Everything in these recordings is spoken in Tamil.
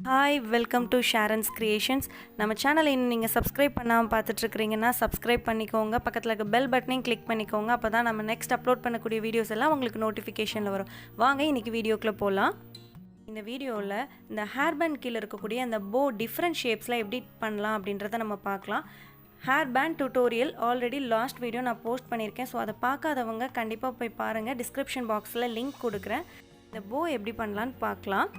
Hi welcome to Sharon's Creations. நம்ம சேனலை இன்னும் நீங்கள் சப்ஸ்கிரைப் பண்ணாமல் பார்த்துட்ருக்கிறீங்கன்னா சப்ஸ்கிரைப் பண்ணிக்கோங்க. பக்கத்தில் இருக்க பெல் பட்டனையும் கிளிக் பண்ணிக்கோங்க. அப்போ தான் நம்ம நெக்ஸ்ட் அப்லோட் பண்ணக்கூடிய வீடியோஸ் எல்லாம் உங்களுக்கு நோட்டிஃபிகேஷனில் வரும். வாங்க இன்றைக்கி வீடியோக்குள்ளே போகலாம். இந்த வீடியோவில் இந்த ஹேர் பேண்ட் கீழே இருக்கக்கூடிய அந்த போ டிஃப்ரெண்ட் ஷேப்ஸில் எப்படி பண்ணலாம் அப்படின்றத நம்ம பார்க்கலாம். Hair band tutorial already last video நான் போஸ்ட் பண்ணியிருக்கேன். ஸோ அதை பார்க்காதவங்க கண்டிப்பாக போய் பாருங்கள். டிஸ்கிரிப்ஷன் பாக்ஸில் லிங்க் கொடுக்குறேன். இந்த போ எப்படி பண்ணலான்னு பார்க்கலாம்.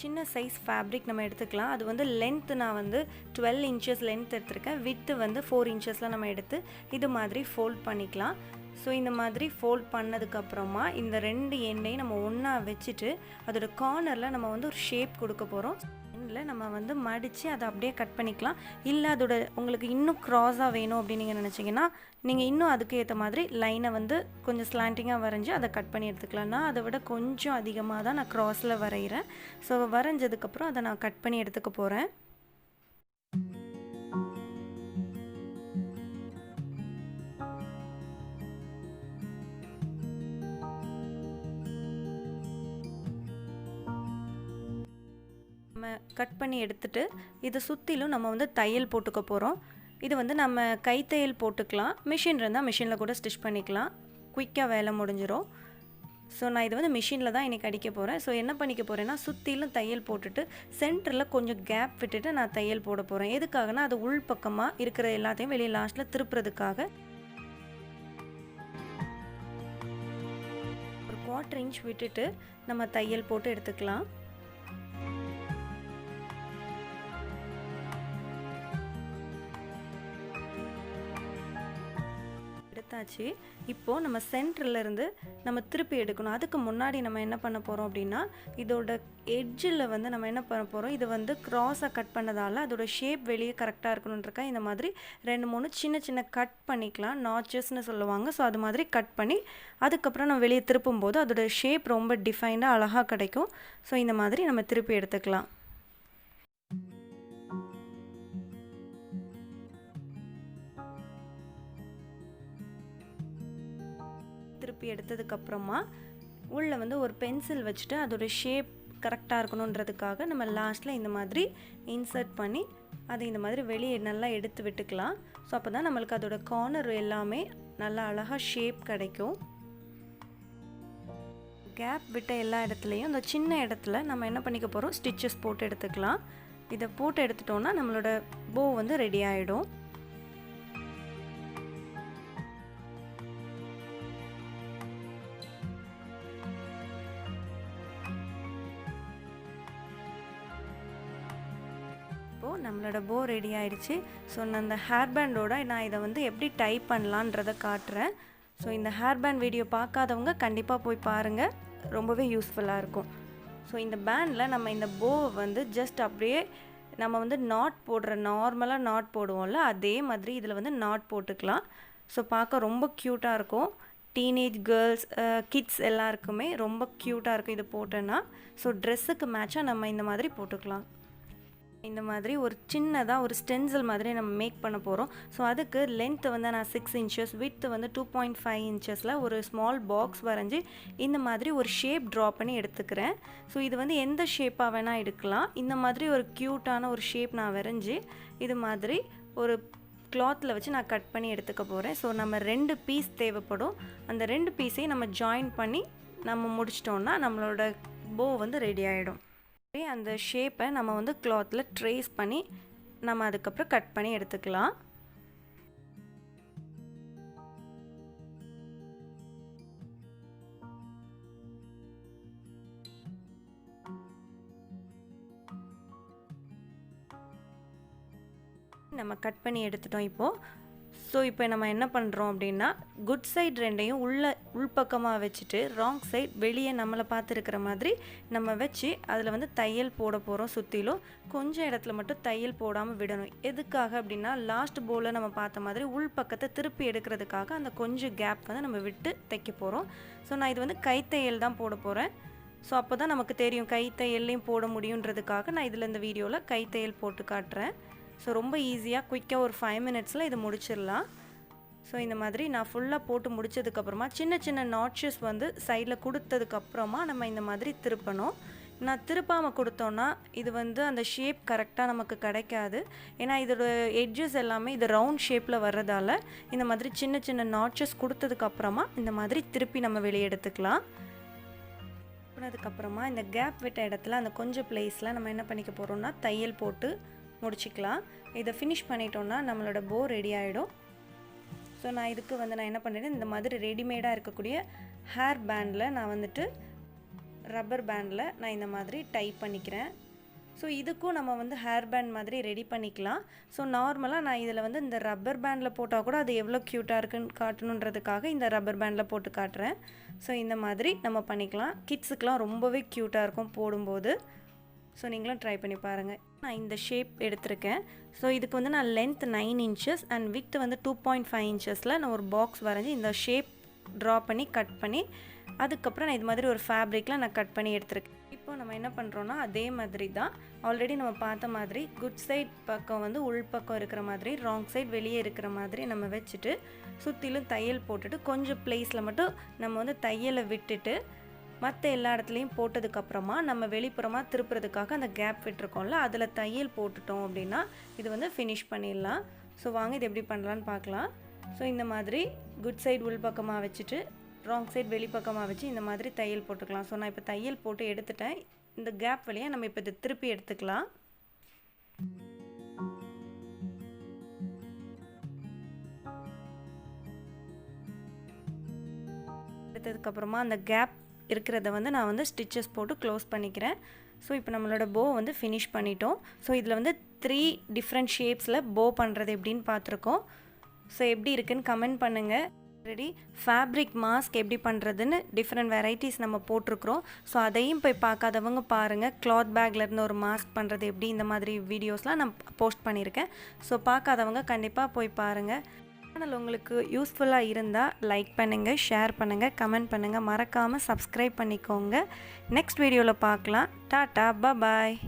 சின்ன சைஸ் ஃபேப்ரிக் நம்ம எடுத்துக்கலாம். அது வந்து லென்த்து நான் வந்து 12 இன்ச்சஸ் லென்த் எடுத்துருக்கேன். வித்து வந்து 4 இன்ச்சஸில் நம்ம எடுத்து இது மாதிரி ஃபோல்ட் பண்ணிக்கலாம். ஸோ இந்த மாதிரி ஃபோல்ட் பண்ணதுக்கப்புறமா இந்த ரெண்டு எண்ணையும் நம்ம ஒன்றா வச்சுட்டு அதோட கார்னரில் நம்ம வந்து ஒரு ஷேப் கொடுக்க போகிறோம். எண்ணில் நம்ம வந்து மடித்து அதை அப்படியே கட் பண்ணிக்கலாம். இல்லை அதோட உங்களுக்கு இன்னும் க்ராஸாக வேணும் அப்படின்னு நீங்கள் நினச்சிங்கன்னா நீங்கள் இன்னும் அதுக்கு ஏற்ற மாதிரி லைனை வந்து கொஞ்சம் ஸ்லாண்டிங்காக வரைஞ்சி அதை கட் பண்ணி எடுத்துக்கலாம். நான் அதை விட கொஞ்சம் அதிகமாக தான் நான் க்ராஸில் வரைகிறேன். ஸோ வரைஞ்சதுக்கப்புறம் அதை நான் கட் பண்ணி எடுத்துக்க போகிறேன். நம்ம கட் பண்ணி எடுத்துட்டு இதை சுற்றிலும் நம்ம வந்து தையல் போட்டுக்க போகிறோம். இது வந்து நம்ம கைத்தையல் போட்டுக்கலாம். மிஷின் இருந்தால் மிஷினில் கூட ஸ்டிச் பண்ணிக்கலாம். குயிக்காக வேலை முடிஞ்சிடும். ஸோ நான் இது வந்து மிஷினில் தான் இன்றைக்கி அடிக்க போகிறேன். ஸோ என்ன பண்ணிக்க போகிறேன்னா சுற்றிலும் தையல் போட்டுட்டு சென்டரில் கொஞ்சம் கேப் விட்டுட்டு நான் தையல் போட போகிறேன். எதுக்காகனா அது உள் பக்கமாக இருக்கிற எல்லாத்தையும் வெளியே லாஸ்ட்டில் திருப்புறதுக்காக. ஒரு 1/4 இன்ச் விட்டுட்டு நம்ம தையல் போட்டு எடுத்துக்கலாம். எடுத்தாச்சு. இப்போது நம்ம சென்டர்லேருந்து நம்ம திருப்பி எடுக்கணும். அதுக்கு முன்னாடி நம்ம என்ன பண்ண போகிறோம் அப்படின்னா இதோட எட்ஜில் வந்து நம்ம என்ன பண்ண போகிறோம், இது வந்து க்ராஸாக கட் பண்ணதால் அதோட ஷேப் வெளியே கரெக்டாக இருக்கணுன்றக்கா இந்த மாதிரி 2-3 சின்ன சின்ன கட் பண்ணிக்கலாம். நாச்சஸ்ன்னு சொல்லுவாங்க. ஸோ அது மாதிரி கட் பண்ணி அதுக்கப்புறம் நம்ம வெளியே திருப்பும்போது அதோட ஷேப் ரொம்ப டிஃபைண்டாக அழகாக கிடைக்கும். ஸோ இந்த மாதிரி நம்ம திருப்பி எடுத்துக்கலாம். திருப்பி எடுத்ததுக்கப்புறமா உள்ளே வந்து ஒரு பென்சில் வச்சுட்டு அதோட ஷேப் கரெக்டாக இருக்கணுன்றதுக்காக நம்ம லாஸ்ட்டில் இந்த மாதிரி இன்சர்ட் பண்ணி அதை இந்த மாதிரி வெளியே நல்லா எடுத்து விட்டுக்கலாம். ஸோ அப்போ தான் நம்மளுக்கு அதோட கார்னர் எல்லாமே நல்லா அழகாக ஷேப் கிடைக்கும். கேப் விட்ட எல்லா இடத்துலையும் இந்த சின்ன இடத்துல நம்ம என்ன பண்ணிக்க போகிறோம், ஸ்டிச்சஸ் போட்டு எடுத்துக்கலாம். இதை போட்டு எடுத்துட்டோன்னா நம்மளோட போ வந்து ரெடி ஆகிடும். நம்மளோட போ ரெடி ஆயிடுச்சு. ஸோ நான் அந்த ஹேர் பேண்டோட நான் இதை வந்து எப்படி டைப் பண்ணலான்றதை காட்டுறேன். ஸோ இந்த ஹேர் பேண்ட் வீடியோ பார்க்காதவங்க கண்டிப்பாக போய் பாருங்கள். ரொம்பவே யூஸ்ஃபுல்லாக இருக்கும். ஸோ இந்த பேண்டில் நம்ம இந்த போவை வந்து ஜஸ்ட் அப்படியே நம்ம வந்து நாட் போடுற நார்மலாக நாட் போடுவோம்ல அதே மாதிரி இதில் வந்து நாட் போட்டுக்கலாம். ஸோ பார்க்க ரொம்ப க்யூட்டாக இருக்கும். டீனேஜ் கேர்ள்ஸ் கிட்ஸ் எல்லாருக்குமே ரொம்ப க்யூட்டாக இருக்கும் இது போட்டோன்னா. ஸோ ட்ரெஸ்ஸுக்கு மேட்சாக நம்ம இந்த மாதிரி போட்டுக்கலாம். இந்த மாதிரி ஒரு சின்னதாக ஒரு ஸ்டென்சில் மாதிரி நம்ம மேக் பண்ண போகிறோம். ஸோ அதுக்கு லென்த்து வந்து நான் 6 இன்ச்சஸ், வித்து வந்து 2.5 இன்ச்சஸில் ஒரு ஸ்மால் பாக்ஸ் வரைஞ்சி இந்த மாதிரி ஒரு ஷேப் ட்ரா பண்ணி எடுத்துக்கிறேன். ஸோ இது வந்து எந்த ஷேப்பாக வேணால் எடுக்கலாம். இந்த மாதிரி ஒரு க்யூட்டான ஒரு ஷேப் நான் வரைஞ்சி இது மாதிரி ஒரு கிளாத்தில் வச்சு நான் கட் பண்ணி எடுத்துக்க போகிறேன். ஸோ நம்ம 2 பீஸ் தேவைப்படும். அந்த 2 பீஸையும் நம்ம ஜாயின் பண்ணி நம்ம முடிச்சிட்டோன்னா நம்மளோட போ வந்து ரெடி ஆகிடும். அந்த ஷேப்பை நம்ம வந்து கிளாத்தில் ட்ரேஸ் பண்ணி நம்ம அதுக்கப்புறம் கட் பண்ணி எடுத்துக்கலாம். நம்ம கட் பண்ணி எடுத்துட்டோம் இப்போது. ஸோ இப்போ நம்ம என்ன பண்ணுறோம் அப்படின்னா குட் சைட் ரெண்டையும் உள்பக்கமாக வச்சுட்டு ராங் சைட் வெளியே நம்மளை பார்த்துருக்கிற மாதிரி நம்ம வச்சு அதில் வந்து தையல் போட போகிறோம். சுற்றிலும் கொஞ்சம் இடத்துல மட்டும் தையல் போடாமல் விடணும். எதுக்காக அப்படின்னா லாஸ்ட் போவில் நம்ம பார்த்த மாதிரி உள்பக்கத்தை திருப்பி எடுக்கிறதுக்காக அந்த கொஞ்சம் கேப் வந்து நம்ம விட்டு தைக்க போகிறோம். ஸோ நான் இது வந்து கைத்தையல் தான் போட போகிறேன். ஸோ அப்போ தான் நமக்கு தெரியும் கைத்தையல்லையும் போட முடியுன்றதுக்காக நான் இதில் இந்த வீடியோவில் கைத்தையல் போட்டு காட்டுறேன். ஸோ ரொம்ப ஈஸியாக குயிக்காக ஒரு 5 மினிட்ஸில் இது முடிச்சிடலாம். ஸோ இந்த மாதிரி நான் ஃபுல்லாக போட்டு முடித்ததுக்கப்புறமா சின்ன சின்ன நாட்சஸ் வந்து சைடில் கொடுத்ததுக்கப்புறமா நம்ம இந்த மாதிரி திருப்பணும். நான் திருப்பாமல் கொடுத்தோன்னா இது வந்து அந்த ஷேப் கரெக்டாக நமக்கு கிடைக்காது. ஏன்னா இதோட எட்ஜஸ் எல்லாமே இது ரவுண்ட் ஷேப்பில் வர்றதால இந்த மாதிரி சின்ன சின்ன நாட்சஸ் கொடுத்ததுக்கப்புறமா இந்த மாதிரி திருப்பி நம்ம வெளியே எடுத்துக்கலாம். அதுக்கப்புறமா இந்த கேப் விட்ட இடத்துல அந்த கொஞ்சம் பிளேஸில் நம்ம என்ன பண்ணிக்க போகிறோம்னா தையல் போட்டு முடிச்சிக்கலாம். இதை ஃபினிஷ் பண்ணிட்டோன்னா நம்மளோட போ ரெடி ஆகிடும். ஸோ நான் இதுக்கு வந்து நான் என்ன பண்ணிட்டேன், இந்த மாதிரி ரெடிமேடாக இருக்கக்கூடிய ஹேர் பேண்டில் நான் வந்துட்டு ரப்பர் பேண்டில் நான் இந்த மாதிரி டைப் பண்ணிக்கிறேன். ஸோ இதுக்கும் நம்ம வந்து ஹேர் பேண்ட் மாதிரி ரெடி பண்ணிக்கலாம். ஸோ நார்மலாக நான் இதில் வந்து இந்த ரப்பர் பேண்டில் போட்டால் கூட அது எவ்வளோ க்யூட்டாக இருக்குன்னு காட்டணுன்றதுக்காக இந்த ரப்பர் பேண்டில் போட்டு காட்டுறேன். ஸோ இந்த மாதிரி நம்ம பண்ணிக்கலாம். கிட்ஸுக்கெலாம் ரொம்பவே க்யூட்டாக இருக்கும் போடும்போது. ஸோ நீங்களும் ட்ரை பண்ணி பாருங்கள். நான் இந்த ஷேப் எடுத்திருக்கேன். ஸோ இதுக்கு வந்து நான் லென்த் 9 inches அண்ட் வித் வந்து 2.5 inchஸில் நான் ஒரு பாக்ஸ் வரைஞ்சி இந்த ஷேப் ட்ரா பண்ணி கட் பண்ணி அதுக்கப்புறம் நான் இது மாதிரி ஒரு ஃபேப்ரிக்கில் நான் கட் பண்ணி எடுத்துருக்கேன். இப்போ நம்ம என்ன பண்ணுறோன்னா அதே மாதிரி தான் ஆல்ரெடி நம்ம பார்த்த மாதிரி குட் சைட் பக்கம் வந்து உள் பக்கம் இருக்கிற மாதிரி, ராங் சைட் வெளியே இருக்கிற மாதிரி நம்ம வச்சுட்டு சுற்றிலும் தையல் போட்டுட்டு கொஞ்சம் பிளேஸில் மட்டும் நம்ம வந்து தையலை விட்டுட்டு மற்ற எல்லா இடத்துலையும் போட்டதுக்கப்புறமா நம்ம வெளிப்புறமாக திருப்புறதுக்காக அந்த கேப் விட்டுருக்கோம்ல அதில் தையல் போட்டுட்டோம் அப்படின்னா இது வந்து ஃபினிஷ் பண்ணிடலாம். ஸோ வாங்க இது எப்படி பண்ணலான்னு பார்க்கலாம். ஸோ இந்த மாதிரி குட் சைடு உள் பக்கமாக வச்சுட்டு ராங் சைடு வெளிப்பக்கமாக வச்சு இந்த மாதிரி தையல் போட்டுக்கலாம். ஸோ நான் இப்போ தையல் போட்டு எடுத்துட்டேன். இந்த கேப் வழியாக நம்ம இப்போ இதை திருப்பி எடுத்துக்கலாம். எடுத்ததுக்கப்புறமா அந்த கேப் இருக்கிறத வந்து நான் வந்து ஸ்டிச்சஸ் போட்டு க்ளோஸ் பண்ணிக்கிறேன். ஸோ இப்போ நம்மளோட போ வந்து ஃபினிஷ் பண்ணிட்டோம். ஸோ இதில் வந்து 3 டிஃப்ரெண்ட் ஷேப்ஸில் போ பண்ணுறது எப்படின்னு பார்த்துருக்கோம். ஸோ எப்படி இருக்குன்னு கமெண்ட் பண்ணுங்கள். ஆல்ரெடி ஃபேப்ரிக் மாஸ்க் எப்படி பண்ணுறதுன்னு டிஃப்ரெண்ட் வெரைட்டிஸ் நம்ம போட்டிருக்கிறோம். ஸோ அதையும் போய் பார்க்காதவங்க பாருங்கள். கிளாத் பேக்லேருந்து ஒரு மாஸ்க் பண்ணுறது எப்படி, இந்த மாதிரி வீடியோஸ்லாம் நான் போஸ்ட் பண்ணியிருக்கேன். ஸோ பார்க்காதவங்க கண்டிப்பாக போய் பாருங்கள். சேனல் உங்களுக்கு யூஸ்ஃபுல்லாக இருந்தால் லைக் பண்ணுங்கள், ஷேர் பண்ணுங்கள், கமெண்ட் பண்ணுங்கள். மறக்காமல் சப்ஸ்கிரைப் பண்ணிக்கோங்க. நெக்ஸ்ட் வீடியோவில் பார்க்கலாம். டாட்டா, பாய்.